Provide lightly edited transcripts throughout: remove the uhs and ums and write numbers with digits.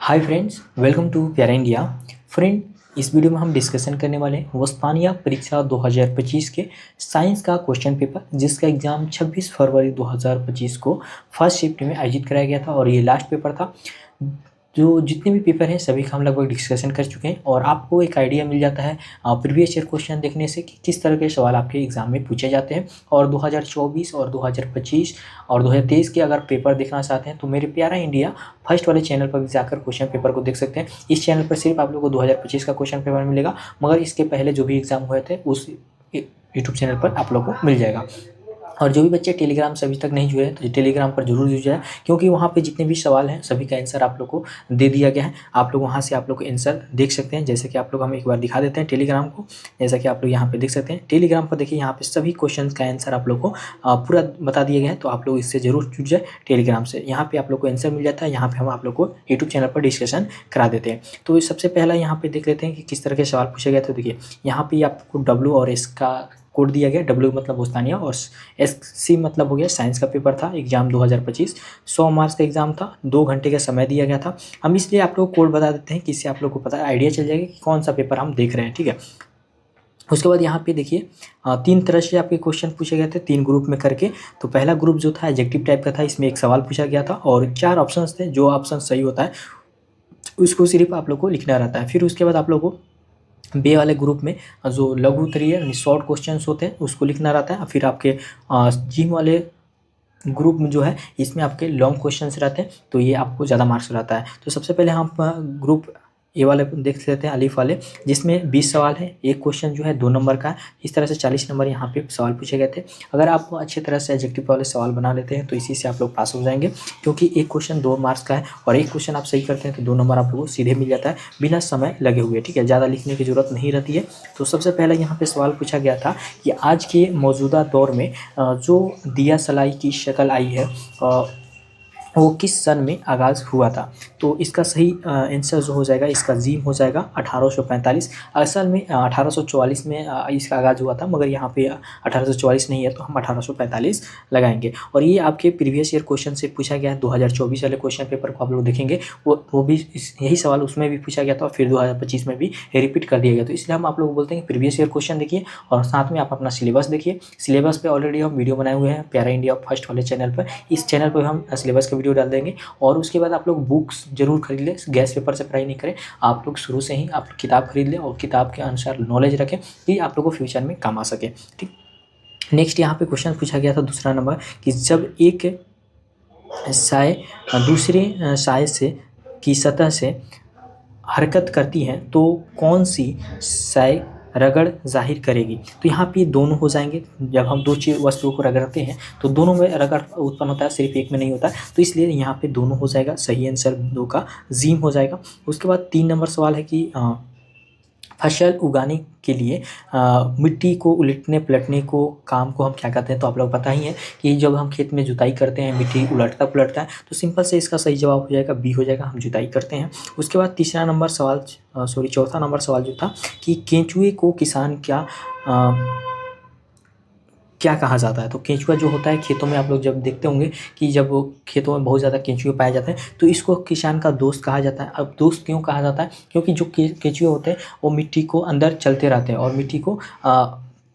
Hi friends, welcome to प्यारा India. Friend, इस video में हम डिस्कशन करने वाले हैं वस्तानिया परीक्षा 2025 के साइंस का क्वेश्चन पेपर, जिसका एग्जाम 26 फरवरी 2025 को फर्स्ट शिफ्ट में आयोजित कराया गया था और ये लास्ट पेपर था। जो जितने भी पेपर हैं सभी का हम लगभग डिस्कशन कर चुके हैं और आपको एक आइडिया मिल जाता है प्रीवियस ईयर क्वेश्चन देखने से कि किस तरह के सवाल आपके एग्जाम में पूछे जाते हैं। और 2024 और 2025 और 2023 के अगर पेपर देखना चाहते हैं तो मेरे प्यारा इंडिया फर्स्ट वाले चैनल पर भी जाकर क्वेश्चन पेपर को देख सकते हैं। इस चैनल पर सिर्फ आप लोगों को 2025 का क्वेश्चन पेपर मिलेगा, मगर इसके पहले जो भी एग्जाम हुए थे उस यूट्यूब चैनल पर आप लोगों को मिल जाएगा। और जो भी बच्चे टेलीग्राम से अभी तक नहीं जुड़े हैं तो टेलीग्राम पर जरूर जुड़ जाए, क्योंकि वहाँ पे जितने भी सवाल हैं सभी का आंसर आप लोग को दे दिया गया है। आप लोग वहाँ से आप लोग आंसर देख सकते हैं। जैसे कि आप लोग हम एक बार दिखा देते हैं टेलीग्राम को। जैसा कि आप लोग यहाँ पे देख सकते हैं टेलीग्राम पर, देखिए यहाँ पे सभी क्वेश्चन का आंसर आप लोग को पूरा बता दिया गया है। तो आप लोग इससे जरूर जुड़ जाए टेलीग्राम से। यहाँ पे आप लोग को आंसर मिल जाता है। यहाँ पे हम आप लोग को यूट्यूब चैनल पर डिस्कशन करा देते हैं। तो सबसे पहला यहाँ पे देख लेते हैं कि किस तरह के सवाल पूछे गए थे। देखिए यहाँ पे आपको डब्ल्यू और एस का कोड दिया गया। डब्ल्यू मतलब वस्तानिया और एस सी मतलब हो गया साइंस का पेपर था। एग्जाम 2025 100 मार्च का एग्जाम था। 2 घंटे का समय दिया गया था। हम इसलिए आप लोग को कोड बता देते हैं कि इससे आप लोग को पता आइडिया चल जाएगा कि कौन सा पेपर हम देख रहे हैं, ठीक है। उसके बाद यहाँ पे देखिए 3 तरह से आपके क्वेश्चन पूछे गए थे, 3 ग्रुप में करके। तो पहला ग्रुप जो था एडजेक्टिव टाइप का था। इसमें एक सवाल पूछा गया था और 4 ऑप्शंस थे। जो ऑप्शन सही होता है उसको सिर्फ आप लोग को लिखना रहता है। फिर उसके बाद आप लोग को बे वाले ग्रुप में जो लघु उत्तरीय यानी शॉर्ट क्वेश्चंस होते हैं उसको लिखना रहता है। फिर आपके जिम वाले ग्रुप में जो है इसमें आपके लॉन्ग क्वेश्चंस रहते हैं, तो ये आपको ज़्यादा मार्क्स रहता है। तो सबसे पहले हम ग्रुप ए वाले देख लेते हैं, अलीफ वाले, जिसमें 20 सवाल है। एक क्वेश्चन जो है 2 नंबर का है। इस तरह से 40 नंबर यहाँ पे सवाल पूछे गए थे। अगर आप अच्छे तरह से एडजेक्टिव वाले सवाल बना लेते हैं तो इसी से आप लोग पास हो जाएंगे, क्योंकि एक क्वेश्चन 2 मार्क्स का है और एक क्वेश्चन आप सही करते हैं तो 2 नंबर आप लोगों को सीधे मिल जाता है बिना समय लगे हुए, ठीक है। ज़्यादा लिखने की जरूरत नहीं रहती है। तो सबसे पहले यहाँ पे सवाल पूछा गया था कि आज के मौजूदा दौर में जो दिया सलाई की शक्ल आई है वो किस सन में आगाज़ हुआ था। तो इसका सही आंसर जो हो जाएगा इसका जीम हो जाएगा 1845। असल में 1844 में इसका आगाज़ हुआ था, मगर यहाँ पे 1844 नहीं है तो हम 1845 लगाएंगे। और ये आपके प्रीवियस ईयर क्वेश्चन से पूछा गया है। 2024 वाले क्वेश्चन पेपर को आप लोग देखेंगे वो भी यही सवाल उसमें भी पूछा गया था और फिर 2025 में भी रिपीट कर दिया गया। तो इसलिए हम आप लोग को बोलते हैं कि प्रीवियस ईयर क्वेश्चन देखिए और साथ में आप अपना सिलेबस देखिए। सिलेबस पे ऑलरेडी हम वीडियो बनाए हुए हैं प्यारा इंडिया फर्स्ट वाले चैनल पर। इस चैनल पर हम सिलेबस का वीडियो डाल देंगे। और उसके बाद आप लोग बुक्स जरूर खरीद लें। गैस पेपर से पढ़ाई नहीं करें, आप लोग शुरू से ही आप किताब खरीद लें और किताब के अनुसार नॉलेज रखें कि आप लोग को फ्यूचर में काम आ सके, ठीक। नेक्स्ट यहाँ पे क्वेश्चन पूछा गया था दूसरा नंबर कि जब एक साय दूसरे साय से की सतह से हरकत करती हैं तो कौन सी साय रगड़ जाहिर करेगी। तो यहाँ पे दोनों हो जाएंगे। जब हम 2 चीज वस्तुओं को रगड़ते हैं तो दोनों में रगड़ उत्पन्न होता है, सिर्फ एक में नहीं होता। तो इसलिए यहाँ पे दोनों हो जाएगा। सही आंसर 2 का जीम हो जाएगा। उसके बाद 3 नंबर सवाल है कि फसल उगाने के लिए मिट्टी को उलटने पलटने को काम को हम क्या कहते हैं। तो आप लोग पता ही है कि जब हम खेत में जुताई करते हैं मिट्टी उलटता पलटता है, तो सिंपल से इसका सही जवाब हो जाएगा बी हो जाएगा, हम जुताई करते हैं। उसके बाद चौथा नंबर सवाल जो था कि केंचुए को किसान क्या कहा जाता है। तो केंचुआ जो होता है खेतों में आप लोग जब देखते होंगे कि जब खेतों में बहुत ज़्यादा केंचुए पाए जाते हैं तो इसको किसान का दोस्त कहा जाता है। अब दोस्त क्यों कहा जाता है, क्योंकि जो केंचुए होते हैं वो मिट्टी को अंदर चलते रहते हैं और मिट्टी को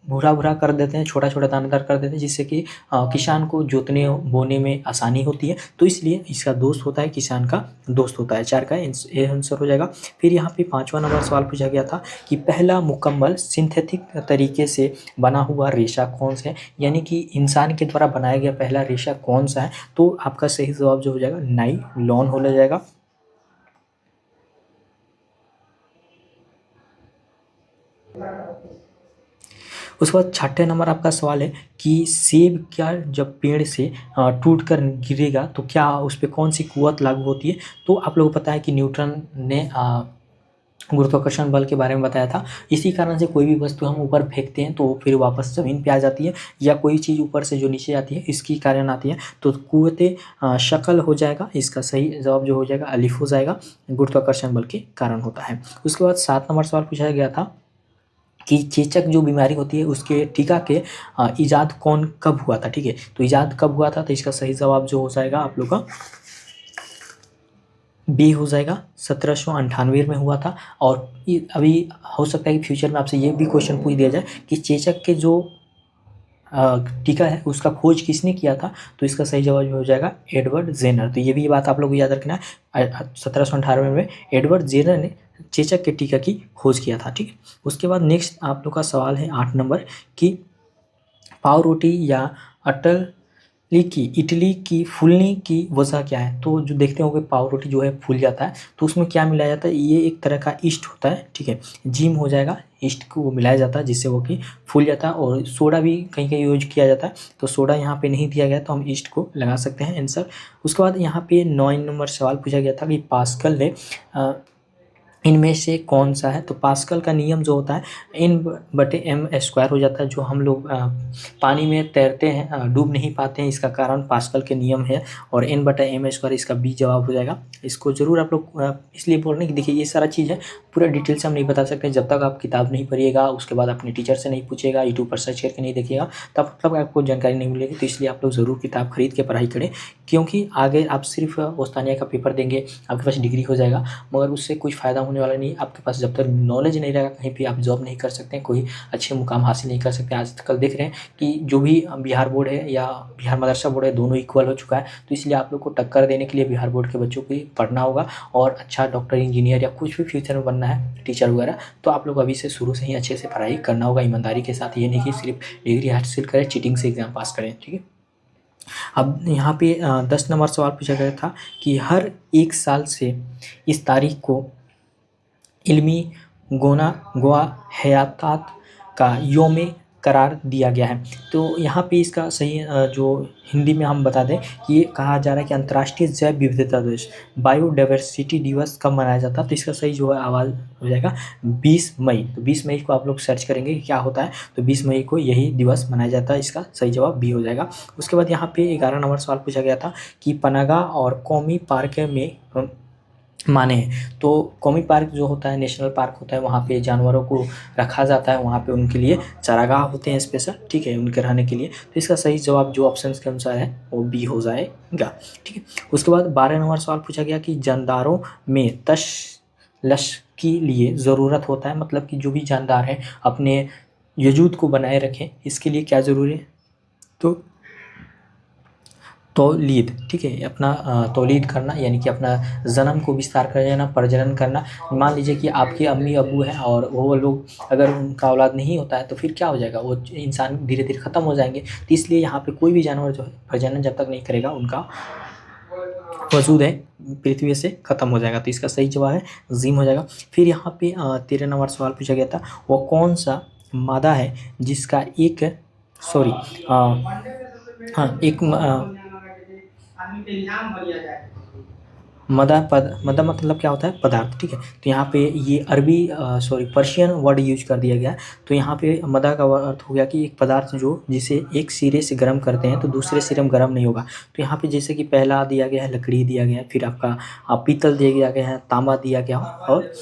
भूरा भूरा कर देते हैं, छोटा छोटा दानेदार कर देते हैं, जिससे कि किसान को जोतने बोने में आसानी होती है। तो इसलिए इसका दोस्त होता है, किसान का दोस्त होता है। 4 का ये आंसर हो जाएगा। फिर यहाँ पे 5वां नंबर सवाल पूछा गया था कि पहला मुकम्मल सिंथेटिक तरीके से बना हुआ रेशा कौन सा है, यानी कि इंसान के द्वारा बनाया गया पहला रेशा कौन सा है। तो आपका सही जवाब जो हो जाएगा नाइलॉन हो जाएगा। उसके बाद 6ठे नंबर आपका सवाल है कि सेब क्या जब पेड़ से टूट कर गिरेगा तो क्या उस पर कौन सी कुव्वत लागू होती है। तो आप लोगों को पता है कि न्यूटन ने गुरुत्वाकर्षण बल के बारे में बताया था। इसी कारण से कोई भी वस्तु हम ऊपर फेंकते हैं तो फिर वापस ज़मीन पे आ जाती है, या कोई चीज़ ऊपर से जो नीचे आती है इसकी कारण आती है। तो कुव्वत शक्ल हो जाएगा। इसका सही जवाब जो हो जाएगा अलिफ हो जाएगा, गुरुत्वाकर्षण बल के कारण होता है। उसके बाद 7 नंबर सवाल पूछा गया था कि चेचक जो बीमारी होती है उसके टीका के इजाद कब हुआ था, ठीक है। तो इजाद कब हुआ था, तो इसका सही जवाब जो हो जाएगा आप लोग का बी हो जाएगा, 1798 में हुआ था। और अभी हो सकता है कि फ्यूचर में आपसे ये भी क्वेश्चन पूछ दिया जाए कि चेचक के जो टीका है उसका खोज किसने किया था, तो इसका सही जवाब हो जाएगा एडवर्ड जेनर। तो ये भी बात आप लोग को याद रखना है, 1798 में एडवर्ड जेनर ने चेचक के टीका की खोज किया था। ठीक है, उसके बाद नेक्स्ट आप लोग का सवाल है 8 नंबर कि पाव रोटी या इडली की फूलने की वजह क्या है। तो जो देखते होंगे पाव रोटी जो है फूल जाता है, तो उसमें क्या मिलाया जाता है, ये एक तरह का ईस्ट होता है। ठीक है, जिम हो जाएगा, ईस्ट को वो मिलाया जाता है जिससे वो कि फूल जाता है। और सोडा भी कहीं कहीं यूज किया जाता है, तो सोडा यहाँ पे नहीं दिया गया तो हम ईस्ट को लगा सकते हैं आंसर। उसके बाद यहाँ पे 9 नंबर सवाल पूछा गया था कि पास्कल ने इनमें से कौन सा है। तो पास्कल का नियम जो होता है N/m² हो जाता है। जो हम लोग पानी में तैरते हैं, डूब नहीं पाते हैं, इसका कारण पास्कल के नियम है। और N/m² इसका बी जवाब हो जाएगा। इसको जरूर आप लोग इसलिए बोल रहे हैं कि देखिए ये सारा चीज़ है, पूरा डिटेल से हम नहीं बता सकते जब तक आप किताब नहीं पढ़िएगा, उसके बाद अपने टीचर से नहीं पूछिएगा, यूट्यूब पर सर्च करके नहीं देखिएगा, तब मतलब आपको जानकारी नहीं मिलेगी। तो इसलिए आप लोग ज़रूर किताब खरीद के पढ़ाई करें, क्योंकि आगे आप सिर्फ ओस्तानिया का पेपर देंगे, आपके पास डिग्री हो जाएगा, मगर उससे कुछ फ़ायदा होने वाला नहीं। आपके पास जब तक नॉलेज नहीं रहेगा, कहीं भी आप जॉब नहीं कर सकते, कोई अच्छे मुकाम हासिल नहीं कर सकते। आजकल देख रहे हैं कि जो भी बिहार बोर्ड है या बिहार मदरसा बोर्ड है, दोनों इक्वल हो चुका है। तो इसलिए आप लोग को टक्कर देने के लिए बिहार बोर्ड के बच्चों को ही पढ़ना होगा, और अच्छा डॉक्टर, इंजीनियर या कुछ भी फ्यूचर में बनना है, टीचर वगैरह, तो आप लोग अभी से शुरू से ही अच्छे से पढ़ाई करना होगा ईमानदारी के साथ। ये नहीं कि सिर्फ डिग्री हासिल करें, चीटिंग से एग्जाम पास करें। ठीक है, अब यहाँ पे 10 नंबर सवाल पूछा गया था कि हर 1 साल से इस तारीख को इल्मी गोवा हयातात का योम करार दिया गया है। तो यहाँ पे इसका सही जो हिंदी में हम बता दें कि ये कहा जा रहा है कि अंतर्राष्ट्रीय जैव विविधता दिवस, बायोडाइवर्सिटी दिवस कब मनाया जाता है। तो इसका सही जो है आवाज़ हो जाएगा 20 मई। तो 20 मई को आप लोग सर्च करेंगे कि क्या होता है, तो 20 मई को यही दिवस मनाया जाता है। इसका सही जवाब बी हो जाएगा। उसके बाद यहाँ पे 11 नंबर सवाल पूछा गया था कि पनागा और कौमी पार्क में माने हैं। तो कौमी पार्क जो होता है, नेशनल पार्क होता है, वहाँ पे जानवरों को रखा जाता है, वहाँ पे उनके लिए चारागाह होते हैं स्पेशल। ठीक है, उनके रहने के लिए। तो इसका सही जवाब जो ऑप्शन के अनुसार है वो बी हो जाएगा। ठीक है, उसके बाद 12 नंबर सवाल पूछा गया कि जानदारों में तशलश के लिए ज़रूरत होता है, मतलब कि जो भी जानदार हैं अपने वजूद को बनाए रखें, इसके लिए क्या ज़रूरी है, तो तौलीद। ठीक है, अपना तौलीद करना, यानी कि अपना जन्म को विस्तार कर जाना, प्रजनन करना। मान लीजिए कि आपके अम्मी अबू हैं और वो लोग, अगर उनका औलाद नहीं होता है तो फिर क्या हो जाएगा, वो इंसान धीरे धीरे ख़त्म हो जाएंगे। तो इसलिए यहाँ पे कोई भी जानवर जो है प्रजनन जब तक नहीं करेगा, उनका वजूद है पृथ्वी से ख़त्म हो जाएगा। तो इसका सही जवाब है जीम हो जाएगा। फिर यहाँ पे 13 नंबर सवाल पूछा गया था, वो कौन सा मादा है जिसका एक सॉरी हाँ एक मदा मतलब क्या होता है, पदार्थ। ठीक है, तो यहाँ पे ये अरबी पर्शियन वर्ड यूज कर दिया गया है। तो यहाँ पे मदा का अर्थ हो गया कि एक पदार्थ जो जिसे एक सिरे से गर्म करते हैं तो दूसरे सिरे में गर्म नहीं होगा। तो यहाँ पे जैसे कि पहला दिया गया है लकड़ी दिया गया है, फिर आपका पीतल दिया गया है, तांबा दिया गया और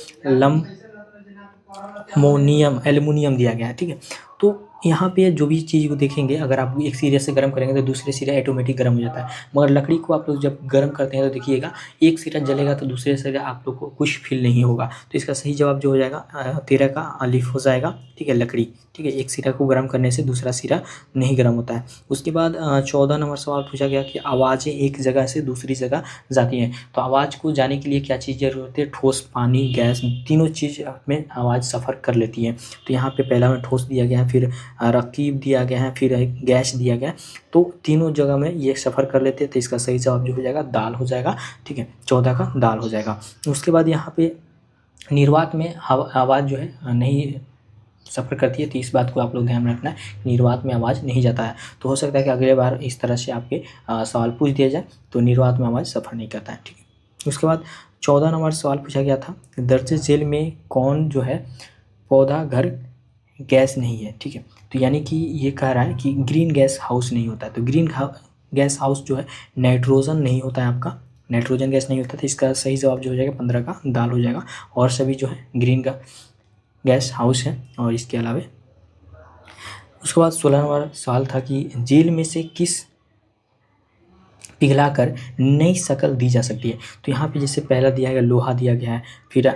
एल्युमिनियम दिया गया है। ठीक है, तो यहाँ पे जो भी चीज़ को देखेंगे, अगर आप एक सिरे से गर्म करेंगे तो दूसरे सिरे ऑटोमेटिक गर्म हो जाता है। मगर लकड़ी को आप लोग जब गर्म करते हैं तो देखिएगा एक सिरा जलेगा तो दूसरे सिरे आप लोग को कुछ फील नहीं होगा। तो इसका सही जवाब जो हो जाएगा 13 का अलिफ हो जाएगा। ठीक है, लकड़ी। ठीक है, एक सिरा को गर्म करने से दूसरा सिरा नहीं गर्म होता है। उसके बाद 14 नंबर सवाल पूछा गया कि आवाज़ें एक जगह से दूसरी जगह जाती हैं। तो आवाज़ को जाने के लिए क्या चीज़ ज़रूरत है, ठोस, पानी, गैस, तीनों चीज़ में आवाज़ सफ़र कर लेती है। तो यहाँ पे पहला में ठोस दिया गया है, फिर रकीब दिया गया है, फिर गैस दिया गया है। तो तीनों जगह में ये सफ़र कर लेते हैं। तो इसका सही जवाब जो हो जाएगा दाल हो जाएगा। ठीक है, 14 का दाल हो जाएगा। उसके बाद यहाँ पे निर्वात में आवाज़ जो है नहीं सफ़र करती है। तो इस बात को आप लोग ध्यान में रखना है, निर्वात में आवाज़ नहीं जाता है। तो हो सकता है कि अगले बार इस तरह से आपके सवाल पूछ दिया जाए, तो निर्वात में आवाज़ सफ़र नहीं करता है। ठीक है, उसके बाद 14 नंबर सवाल पूछा गया था, दर्ज झेल में कौन जो है पौधा घर गैस नहीं है। ठीक है, तो यानी कि ये कह रहा है कि ग्रीन गैस हाउस नहीं होता है। तो ग्रीन गैस हाउस जो है नाइट्रोजन नहीं होता है, आपका नाइट्रोजन गैस नहीं होता। तो इसका सही जवाब जो हो जाएगा 15 का दाल हो जाएगा। और सभी जो है ग्रीन का गैस हाउस है। और इसके अलावा उसके बाद 16 नंबर सवाल था कि जेल में से किस पिघलाकर नई शक्ल दी जा सकती है। तो यहाँ पे जैसे पहला दिया गया लोहा दिया गया है, फिर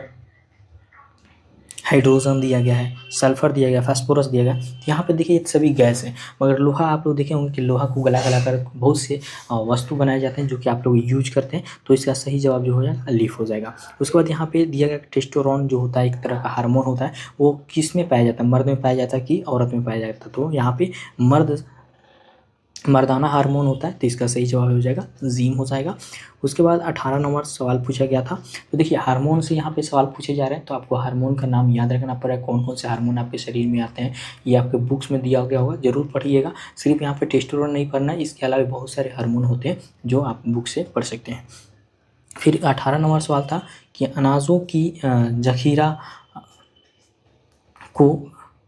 हाइड्रोजन दिया गया है, सल्फर दिया गया, फास्फोरस दिया गया। तो यहाँ पे देखिए ये सभी गैस है, मगर लोहा आप लोग देखे होंगे कि लोहा को गला गला कर बहुत से वस्तु बनाए जाते हैं जो कि आप लोग यूज करते हैं। तो इसका सही जवाब जो हो जाएगा लीफ हो जाएगा। उसके बाद यहाँ पे दिया गया टेस्टोस्टेरोन जो होता है एक तरह का हार्मोन होता है, वो किस में पाया जाता है, मर्द में पाया जाता है कि औरत में पाया जाता है। तो यहाँ पे मर्दाना हार्मोन होता है, तो इसका सही जवाब हो जाएगा जीम हो जाएगा। उसके बाद 18 नंबर सवाल पूछा गया था। तो देखिए हार्मोन से यहाँ पे सवाल पूछे जा रहे हैं, तो आपको हार्मोन का नाम याद रखना पड़ेगा, कौन कौन से हार्मोन आपके शरीर में आते हैं। ये आपके बुक्स में दिया गया होगा, जरूर पढ़िएगा। सिर्फ यहाँ पे टेस्टोस्टेरोन नहीं पढ़ना है, इसके अलावा बहुत सारे हार्मोन होते हैं जो आप बुक से पढ़ सकते हैं। फिर 18 नंबर सवाल था कि अनाजों की जखीरा को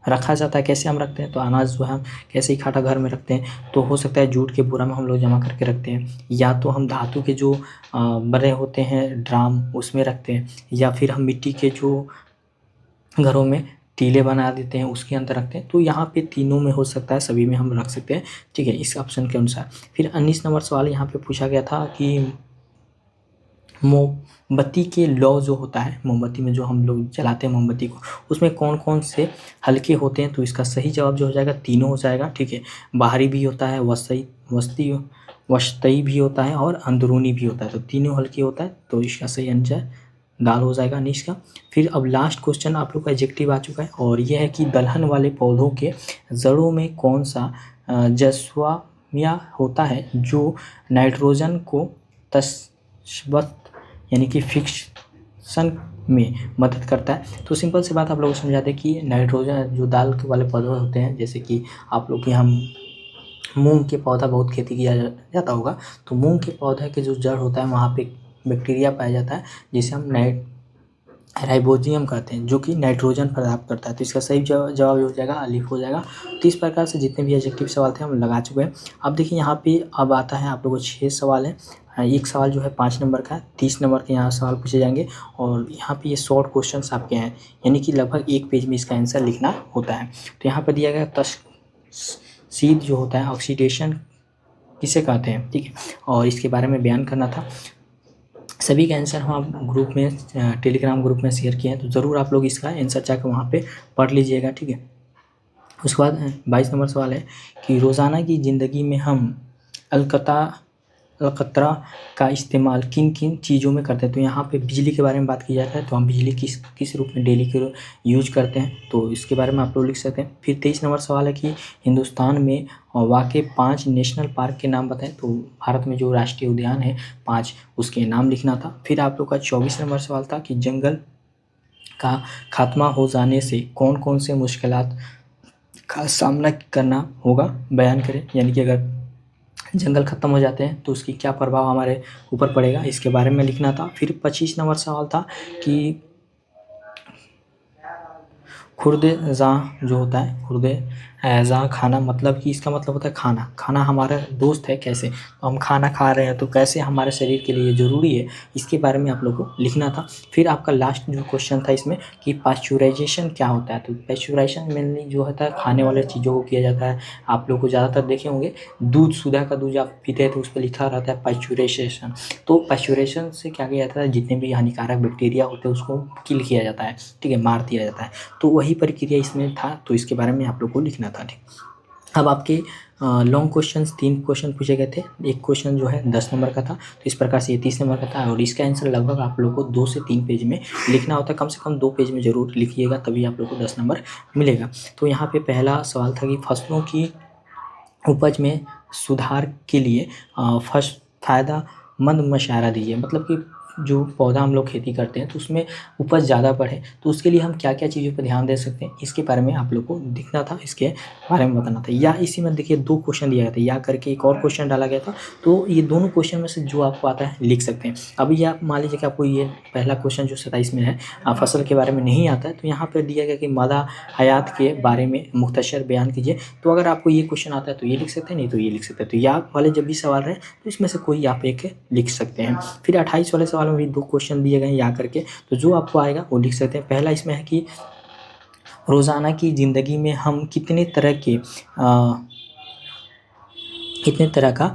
रखा जाता है, कैसे हम रखते हैं। तो अनाज जो है हम कैसे इकट्ठा घर में रखते हैं, तो हो सकता है जूट के बोरा में हम लोग जमा करके रखते हैं, या तो हम धातु के जो बने होते हैं ड्राम उसमें रखते हैं, या फिर हम मिट्टी के जो घरों में टीले बना देते हैं उसके अंदर रखते हैं। तो यहाँ पे तीनों में हो सकता है, सभी में हम रख सकते हैं, ठीक है, इस ऑप्शन के अनुसार। फिर 19 नंबर सवाल यहाँ पे पूछा गया था कि मोमबत्ती के लौ जो होता है, मोमबत्ती में जो हम लोग जलाते हैं मोमबत्ती को, उसमें कौन कौन से हल्के होते हैं। तो इसका सही जवाब जो हो जाएगा तीनों हो जाएगा, ठीक है। बाहरी भी होता है, वस्तई भी होता है और अंदरूनी भी होता है। तो तीनों हल्के होता है, तो इसका सही आंसर दाल हो जाएगा नीच का। फिर अब लास्ट क्वेश्चन आप लोग का एडजेक्टिव आ चुका है, और यह है कि दलहन वाले पौधों के जड़ों में कौन सा जैस्वामिया होता है जो नाइट्रोजन को तस्बत यानी कि फिक्सन में मदद करता है। तो सिंपल सी बात आप लोगों को समझा दें कि नाइट्रोजन जो दाल के वाले पौधे होते हैं, जैसे कि आप लोग के यहाँ मूंग के पौधा बहुत खेती किया जाता होगा, तो मूंग के पौधे के जो जड़ होता है वहाँ पे बैक्टीरिया पाया जाता है जिसे हम राइबोजियम कहते हैं, जो कि नाइट्रोजन प्राप्त करता है। तो इसका सही जवाब हो जाएगा अलीफ हो जाएगा। तो इस प्रकार से जितने भी एडजेक्टिव सवाल थे हम लगा चुके हैं। अब देखिए यहाँ पे अब आता है आप लोगों को 6 सवाल हैं। एक सवाल जो है 5 नंबर का है, 30 नंबर के यहाँ सवाल पूछे जाएंगे, और यहाँ पे ये शॉर्ट क्वेश्चंस आपके हैं, यानी कि लगभग एक पेज में इसका आंसर लिखना होता है। तो यहाँ पर दिया गया तस्सीद जो होता है, ऑक्सीडेशन किसे कहते हैं, ठीक है, और इसके बारे में बयान करना था। सभी का आंसर हम आप ग्रुप में टेलीग्राम ग्रुप में शेयर किए हैं, तो ज़रूर आप लोग इसका आंसर जाकर वहाँ पे पढ़ लीजिएगा, ठीक है। उसके बाद 22 नंबर सवाल है कि रोज़ाना की ज़िंदगी में हम अलकतरा का इस्तेमाल किन किन चीज़ों में करते हैं। तो यहाँ पे बिजली के बारे में बात की जाता है, तो हम बिजली किस रूप में डेली के यूज करते हैं, तो इसके बारे में आप लोग लिख सकते हैं। फिर 23 नंबर सवाल है कि हिंदुस्तान में वाक़ 5 नेशनल पार्क के नाम बताएं। तो भारत में जो राष्ट्रीय उद्यान है 5, उसके नाम लिखना था। फिर आप लोग का 24 नंबर सवाल था कि जंगल का खात्मा हो जाने से कौन कौन से मुश्किलात का सामना करना होगा, बयान करें, यानी कि अगर जंगल ख़त्म हो जाते हैं तो उसकी क्या प्रभाव हमारे ऊपर पड़ेगा, इसके बारे में लिखना था। फिर 25 नंबर सवाल था कि खुर्दे ज़ां जो होता है, खुर्दे ज़ां खाना, मतलब कि इसका मतलब होता है खाना हमारा दोस्त है कैसे, तो हम खाना खा रहे हैं तो कैसे हमारे शरीर के लिए ज़रूरी है, इसके बारे में आप लोग को लिखना था। फिर आपका लास्ट जो क्वेश्चन था इसमें कि पास्चुराइजेशन क्या होता है। तो पास्चुराइजेशन मेनली जो होता है खाने वाले चीज़ों को किया जाता है। आप लोग को ज़्यादातर देखे होंगे दूध, सुधा का दूध आप पीते हैं तो उस पर लिखा रहता है पास्चुराइजेशन। तो पास्चुराइजेशन से क्या किया जाता है, जितने भी हानिकारक बैक्टीरिया होते हैं उसको किल किया जाता है, ठीक है, मार दिया जाता है। तो वही प्रक्रिया इसमें था, तो इसके बारे में आप लोग को लिखना था, ठीक। अब आपके लॉन्ग क्वेश्चंस 3 क्वेश्चन पूछे गए थे। एक क्वेश्चन जो है 10 नंबर का था, तो इस प्रकार से ये 30 नंबर का था, और इसका आंसर लगभग आप लोग को 2 से 3 पेज में लिखना होता है। कम से कम 2 पेज में ज़रूर लिखिएगा, तभी आप लोग को 10 नंबर मिलेगा। तो यहाँ पे पहला सवाल था कि फसलों की उपज में सुधार के लिए फ़ायदेमंद मशवरा दीजिए। मतलब कि जो पौधा हम लोग खेती करते हैं तो उसमें उपज ज़्यादा बढ़े, तो उसके लिए हम क्या क्या चीज़ों पर ध्यान दे सकते हैं, इसके बारे में आप लोग को दिखना था, इसके बारे में बताना था। या इसी में देखिए 2 क्वेश्चन दिया गया था, या करके एक और क्वेश्चन डाला गया था। तो ये दोनों क्वेश्चन में से जो आपको आता है लिख सकते हैं। अभी आप मान लीजिए कि आपको ये पहला क्वेश्चन जो 27 में है फसल के बारे में नहीं आता है, तो यहाँ पर दिया गया कि मादा हयात के बारे में मुख्तसर बयान कीजिए। तो अगर आपको ये क्वेश्चन आता है तो ये लिख सकते हैं, नहीं तो ये लिख सकते हैं। तो या वाले जब भी सवाल रहे तो इसमें से कोई आप एक लिख सकते हैं। फिर 28 वाले सवाल में भी 2 क्वेश्चन दिए गए हैं या करके, तो जो आपको आएगा वो लिख सकते हैं। पहला इसमें है कि रोज़ाना की ज़िंदगी में हम कितने तरह का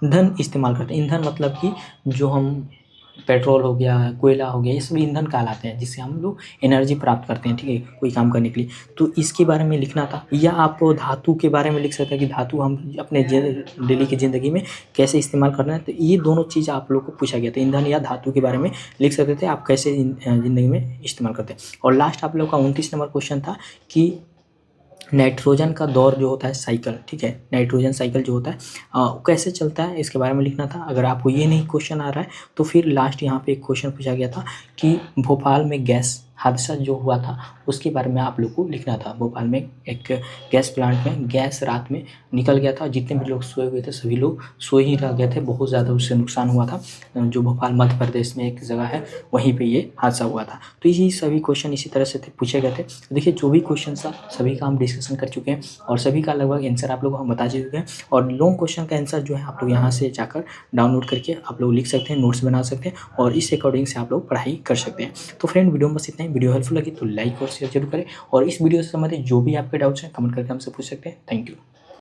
ईंधन इस्तेमाल करते हैं। ईंधन मतलब कि जो हम पेट्रोल हो गया, कोयला हो गया, ये सब ईंधन कहलाते हैं जिससे हम लोग एनर्जी प्राप्त करते हैं, ठीक है, कोई काम करने के लिए। तो इसके बारे में लिखना था, या आप धातु के बारे में लिख सकते हैं कि धातु हम अपने डेली की ज़िंदगी में कैसे इस्तेमाल करना है। तो ये दोनों चीज़ आप लोग को पूछा गया था, ईंधन या धातु के बारे में लिख सकते थे आप कैसे ज़िंदगी में इस्तेमाल करते हैं। और लास्ट आप लोग का 29 नंबर क्वेश्चन था कि नाइट्रोजन का दौर जो होता है साइकिल, ठीक है, नाइट्रोजन साइकिल जो होता है कैसे चलता है, इसके बारे में लिखना था। अगर आपको ये नहीं क्वेश्चन आ रहा है तो फिर लास्ट यहाँ पे एक क्वेश्चन पूछा गया था कि भोपाल में गैस हादसा जो हुआ था उसके बारे में आप लोग को लिखना था। भोपाल में एक गैस प्लांट में गैस रात में निकल गया था, जितने भी लोग सोए हुए थे सभी लोग सोए ही रह गए थे, बहुत ज़्यादा उससे नुकसान हुआ था। जो भोपाल मध्य प्रदेश में एक जगह है वहीं पे ये हादसा हुआ था। तो ये सभी क्वेश्चन इसी तरह से पूछे गए थे। तो देखिए जो भी क्वेश्चन था सभी का हम डिस्कशन कर चुके हैं और सभी का लगभग आंसर आप लोग को हम बता चुके हैं। और लॉन्ग क्वेश्चन का आंसर जो है आप लोग यहाँ से जाकर डाउनलोड करके आप लोग लिख सकते हैं, नोट्स बना सकते हैं और इस अकॉर्डिंग से आप लोग पढ़ाई कर सकते हैं। तो फ्रेंड वीडियो में बस इतना ही। वीडियो हेल्पफुल लगी तो लाइक और शेयर जरूर करें और इस वीडियो से संबंधित जो भी आपके डाउट्स हैं कमेंट करके हमसे पूछ सकते हैं। Thank you.